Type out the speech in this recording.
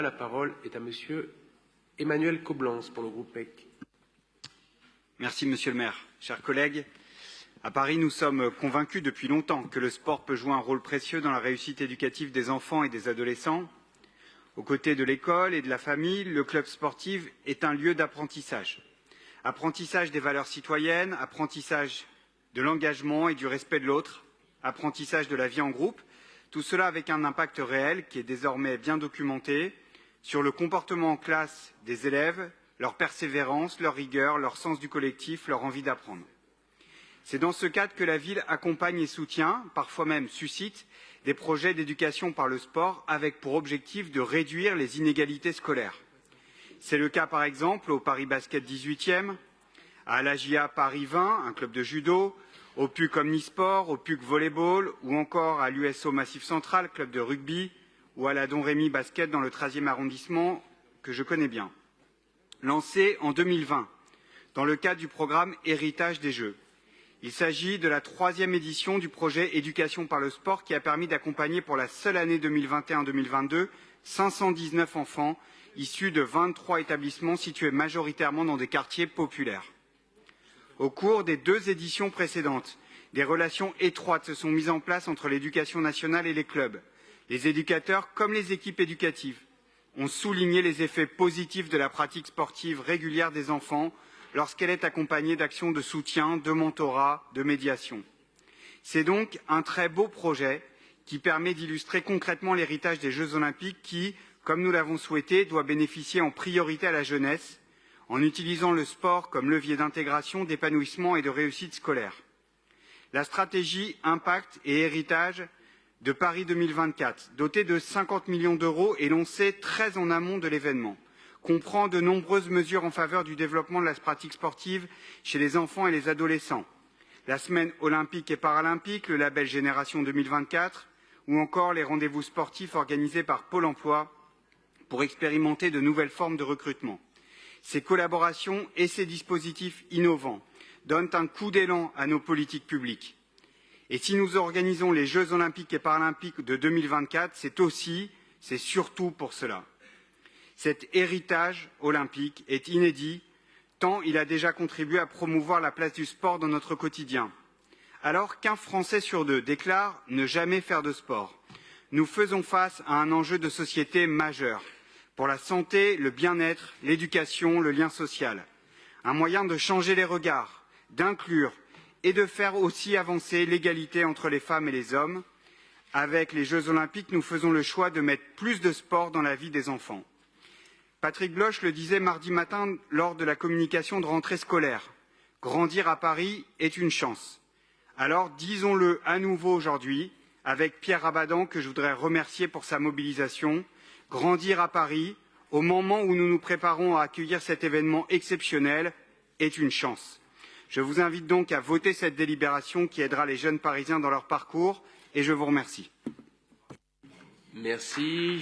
La parole est à Monsieur Emmanuel Coblence pour le groupe PEC. Merci Monsieur le maire. Chers collègues, à Paris, nous sommes convaincus depuis longtemps que le sport peut jouer un rôle précieux dans la réussite éducative des enfants et des adolescents. Aux côtés de l'école et de la famille, le club sportif est un lieu d'apprentissage. Apprentissage des valeurs citoyennes, apprentissage de l'engagement et du respect de l'autre, apprentissage de la vie en groupe, tout cela avec un impact réel qui est désormais bien documenté sur le comportement en classe des élèves, leur persévérance, leur rigueur, leur sens du collectif, leur envie d'apprendre. C'est dans ce cadre que la ville accompagne et soutient, parfois même suscite, des projets d'éducation par le sport avec pour objectif de réduire les inégalités scolaires. C'est le cas par exemple au Paris Basket 18e, à l'AJA Paris 20, un club de judo, au PUC Omnisport, au PUC Volleyball ou encore à l'USO Massif Central, club de rugby, ou à la Don Rémy Basket dans le 13e arrondissement que je connais bien. Lancé en 2020 dans le cadre du programme Héritage des Jeux. Il s'agit de la 3e édition du projet Éducation par le sport qui a permis d'accompagner pour la seule année 2021-2022 519 enfants issus de 23 établissements situés majoritairement dans des quartiers populaires. Au cours des 2 éditions précédentes, des relations étroites se sont mises en place entre l'éducation nationale et les clubs. Les éducateurs comme les équipes éducatives ont souligné les effets positifs de la pratique sportive régulière des enfants lorsqu'elle est accompagnée d'actions de soutien, de mentorat, de médiation. C'est donc un très beau projet qui permet d'illustrer concrètement l'héritage des Jeux olympiques qui, comme nous l'avons souhaité, doit bénéficier en priorité à la jeunesse en utilisant le sport comme levier d'intégration, d'épanouissement et de réussite scolaire. La stratégie Impact et Héritage de Paris 2024, dotée de 50 millions d'euros et lancée très en amont de l'événement, comprend de nombreuses mesures en faveur du développement de la pratique sportive chez les enfants et les adolescents. La semaine olympique et paralympique, le label Génération 2024 ou encore les rendez-vous sportifs organisés par Pôle emploi pour expérimenter de nouvelles formes de recrutement. Ces collaborations et ces dispositifs innovants donnent un coup d'élan à nos politiques publiques. Et si nous organisons les Jeux olympiques et paralympiques de 2024, c'est surtout pour cela. Cet héritage olympique est inédit, tant il a déjà contribué à promouvoir la place du sport dans notre quotidien. Alors qu'un Français sur 2 déclare ne jamais faire de sport, nous faisons face à un enjeu de société majeur pour la santé, le bien-être, l'éducation, le lien social. Un moyen de changer les regards, d'inclure et de faire aussi avancer l'égalité entre les femmes et les hommes. Avec les Jeux olympiques, nous faisons le choix de mettre plus de sport dans la vie des enfants. Patrick Bloch le disait mardi matin lors de la communication de rentrée scolaire. Grandir à Paris est une chance. Alors disons-le à nouveau aujourd'hui, avec Pierre Rabadan, que je voudrais remercier pour sa mobilisation. Grandir à Paris, au moment où nous nous préparons à accueillir cet événement exceptionnel, est une chance. Je vous invite donc à voter cette délibération qui aidera les jeunes Parisiens dans leur parcours et je vous remercie. Merci.